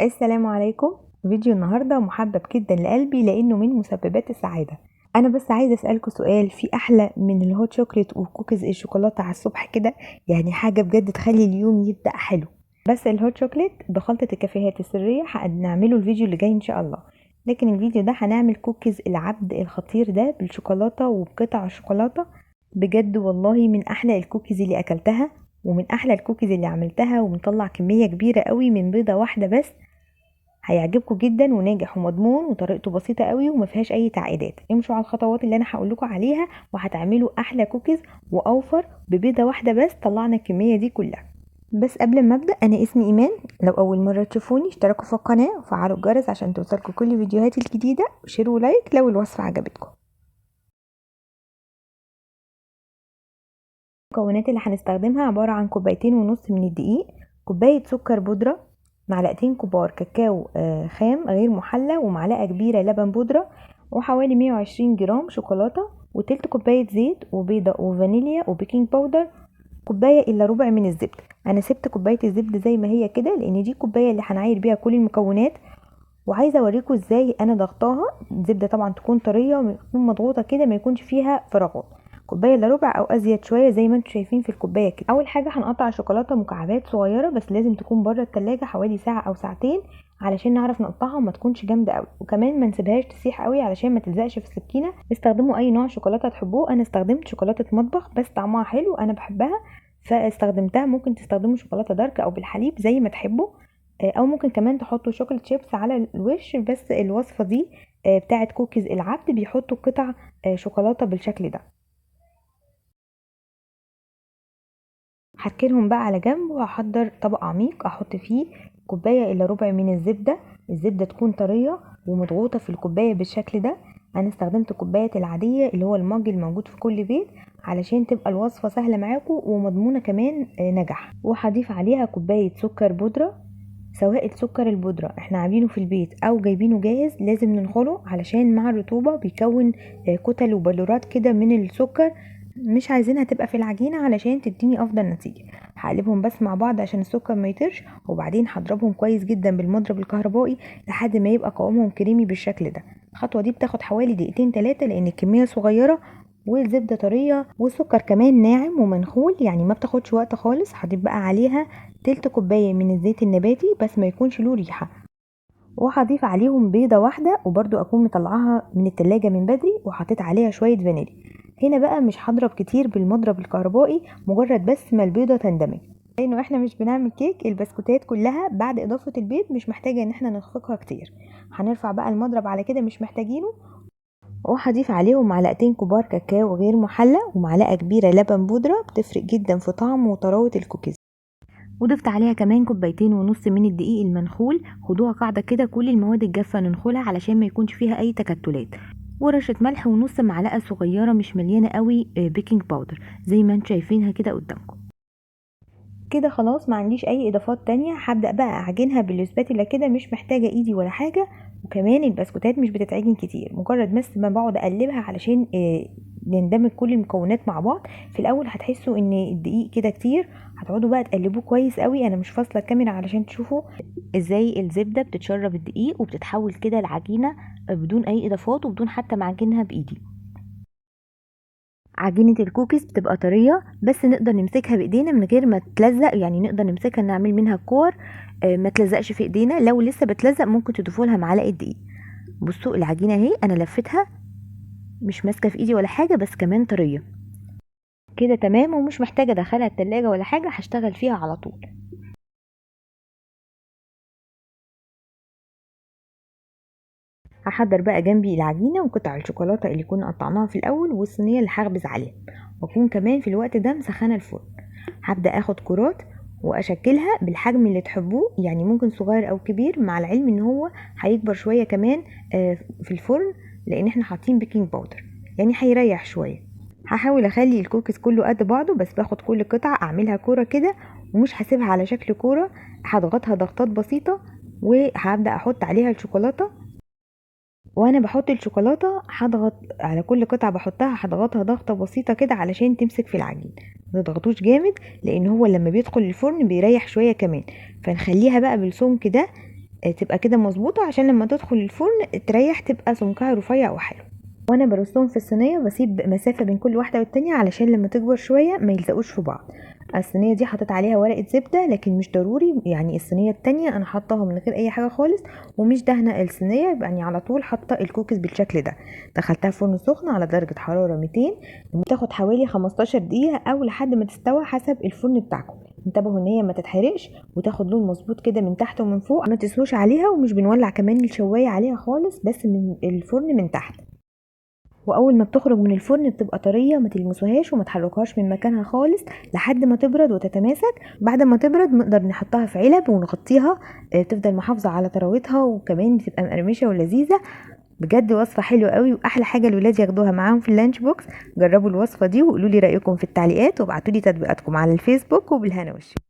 السلام عليكم. فيديو النهاردة محبب جدا لقلبي لأنه من مسببات السعادة. أنا بس عايزة أسألكوا سؤال، في أحلى من الهوت شوكليت وكوكيز الشوكولاتة على الصبح كده؟ يعني حاجة بجد تخلي اليوم يبدأ حلو. بس الهوت شوكليت بخلطة الكافيهات السرية هنعمله الفيديو اللي جاي إن شاء الله. لكن الفيديو ده هنعمل كوكيز العبد الخطير ده بالشوكولاتة وبقطع الشوكولاتة. بجد والله من أحلى الكوكيز اللي أكلتها، ومن أحلى الكوكيز اللي عملتها، ومطلع كمية كبيرة قوي من بيضة واحدة بس. هيعجبكم جدا وناجح ومضمون وطريقته بسيطة قوي وما فيهاش اي تعقيدات. امشوا على الخطوات اللي انا هقول لكم عليها وهتعملوا احلى كوكيز واوفر ببيضة واحدة بس طلعنا الكمية دي كلها. بس قبل ما ابدا، انا اسمي ايمان. لو اول مرة تشوفوني اشتركوا في القناة وفعلوا الجرس عشان توصلكوا كل فيديوهاتي الجديدة، وشيروا لايك لو الوصفة عجبتكم. المكونات اللي هنستخدمها عبارة عن كوبايتين ونص من الدقيق، كوباية سكر بودرة، معلقتين كبار كاكاو خام غير محلى، ومعلقة كبيرة لبن بودرة، وحوالي 120 جرام شوكولاتة، وتلت كوباية زيت، وبيضة وفانيليا وبيكنج باودر، كوباية الا ربع من الزبدة. انا سبت كوباية الزبدة زي ما هي كده لان دي الكوباية اللي هنعاير بيها كل المكونات. وعايزة اوريكم ازاي انا ضغطاها. الزبدة طبعا تكون طرية وتكون مضغوطة كده، ما يكونش فيها فراغات. كوبايه الا ربع او ازيد شويه زي ما انتم شايفين في الكوبايه كده. اول حاجه هنقطع الشوكولاته مكعبات صغيره، بس لازم تكون بره التلاجة حوالي ساعه او ساعتين علشان نعرف نقطعها وما تكونش جامده قوي، وكمان ما نسيبهاش تسيح قوي علشان ما تلزقش في السكينه. استخدموا اي نوع شوكولاته تحبوه. انا استخدمت شوكولاته مطبخ بس طعمها حلو، انا بحبها فاستخدمتها. ممكن تستخدموا شوكولاته دارك او بالحليب زي ما تحبوا، او ممكن كمان تحطوا شوكولاته شيبس على الوش. بس الوصفه دي بتاعت كوكيز العبد بيحطوا قطع شوكولاته بالشكل ده. هركنهم بقى على جنب، وهحضر طبق عميق احط فيه كوبايه الا ربع من الزبده. الزبده تكون طريه ومضغوطه في الكوبايه بالشكل ده. انا استخدمت الكوبايه العاديه اللي هو المج الموجود في كل بيت علشان تبقى الوصفه سهله معاكم ومضمونه كمان نجاح. وهضيف عليها كوبايه سكر بودره. سواء السكر البودرة احنا عاملينه في البيت او جايبينه جاهز لازم ننخله علشان مع الرطوبة بيكون كتل وبلورات كده من السكر. مش عايزينها تبقى في العجينة علشان تديني افضل نتيجة. هقلبهم بس مع بعض عشان السكر ما يطيرش، وبعدين هضربهم كويس جدا بالمضرب الكهربائي لحد ما يبقى قوامهم كريمي بالشكل ده. الخطوة دي بتاخد حوالي دقيقتين 3 لان الكمية صغيرة والزبدة طرية والسكر كمان ناعم ومنخول، يعني ما بتاخدش وقت خالص. هضيف بقى عليها تلت كوباية من الزيت النباتي بس ما يكونش له ريحة، وهضيف عليهم بيضة واحدة وبرضو اكون مطلعاها من التلاجة من بدري وحطيت عليها شوية فانيليا. هنا بقى مش هضرب كتير بالمضرب الكهربائي، مجرد بس ما البيضة تندمج، لانه احنا مش بنعمل كيك. البسكوتات كلها بعد اضافة البيض مش محتاجة ان احنا نخفقها كتير. هنرفع بقى المضرب على كده مش محتاجينه، وهضيف عليهم معلقتين كبار كاكاو غير محلى ومعلقة كبيرة لبن بودرة، بتفرق جدا في طعم وطراوة الكوكيز. وضفت عليها كمان كوبايتين ونص من الدقيق المنخول. خدوها قاعدة كده، كل المواد الجافة ننخلها علشان ما يكونش فيها اي تكتلات. ورشة ملح ونص معلقة صغيرة مش مليانة قوي بيكنج باودر زي ما انتم شايفينها كده قدامكم. كده خلاص ما عنديش اي اضافات تانية. هبدأ بقى اعجنها بالسباتيلا كده، مش محتاجة ايدي ولا حاجة. وكمان البسكوتات مش بتتعجن كتير، مجرد بس ما بقعد اقلبها علشان يندمج كل المكونات مع بعض. في الاول هتحسوا ان الدقيق كده كتير، هتقعدوا بقى تقلبوه كويس قوي. انا مش فاصله الكاميرا علشان تشوفوا ازاي الزبده بتتشرب الدقيق وبتتحول كده العجينه بدون اي اضافات وبدون حتى ما اعجنها بايدي. عجينة الكوكيز بتبقى طرية بس نقدر نمسكها بايدينا من غير ما تلزق، يعني نقدر نمسكها نعمل منها كور ما تلزقش في ايدينا. لو لسه بتلزق ممكن تضيفوا لها معلقة دقيق. بصوا العجينة اهي انا لفتها مش ماسكة في ايدي ولا حاجة، بس كمان طرية كده تمام، ومش محتاجة ادخلها التلاجة ولا حاجة، هشتغل فيها على طول. هحضر بقى جنبي العجينة وقطع الشوكولاتة اللي كنا قطعناها في الاول والصينية اللي هخبز عليها، واكون كمان في الوقت ده مسخنة الفرن. هبدأ اخد كرات واشكلها بالحجم اللي تحبوه، يعني ممكن صغير او كبير، مع العلم ان هو هيكبر شوية كمان في الفرن لان احنا حاطين بيكنج باودر، يعني هيريح شوية. هحاول اخلي الكوكيز كله قد بعضه، بس باخد كل قطعة اعملها كورة كده ومش هسيبها على شكل كورة. هضغطها ضغطات بسيطة وهبدأ احط عليها الشوكولاتة. وانا بحط الشوكولاتة هضغط على كل قطعة بحطها، هضغطها ضغطة بسيطة كده علشان تمسك في العجين. ما تضغطوش جامد لان هو لما بيدخل الفرن بيريح شوية كمان، فنخليها بقى بالسمك ده تبقى كده مظبوطه، عشان لما تدخل الفرن تريح، تبقى سمكها رفيع وحلو. وانا برصهم في الصينيه بسيب مسافه بين كل واحده والتانيه علشان لما تكبر شويه ما يلزقوش في بعض. الصينيه دي حطيت عليها ورقه زبده، لكن مش ضروري، يعني الصينيه التانيه انا حطاها من غير اي حاجه خالص ومش دهنه الصينيه، يعني على طول حاطه الكوكيز بالشكل ده. دخلتها فرن سخن على درجه حراره 200، وتاخد حوالي 15 دقيقه او لحد ما تستوى حسب الفرن بتاعكم. انتبهوا ان هي ما تتحرقش وتاخد لون مظبوط كده من تحت ومن فوق، ما تسوش عليها، ومش بنولع كمان الشوايه عليها خالص، بس من الفرن من تحت. واول ما بتخرج من الفرن بتبقى طريه، ما تلمسوهاش وما تحركوهاش من مكانها خالص لحد ما تبرد وتتماسك. بعد ما تبرد نقدر نحطها في علب ونغطيها، تفضل محافظه على طراوتها وكمان تبقى مقرمشه ولذيذه. بجد وصفه حلوه قوي، واحلى حاجه الولاد ياخدوها معاهم في اللانش بوكس. جربوا الوصفه دي وقولوا لي رايكم في التعليقات، وابعتوا لي تطبيقاتكم على الفيسبوك، وبالهنا والشفا.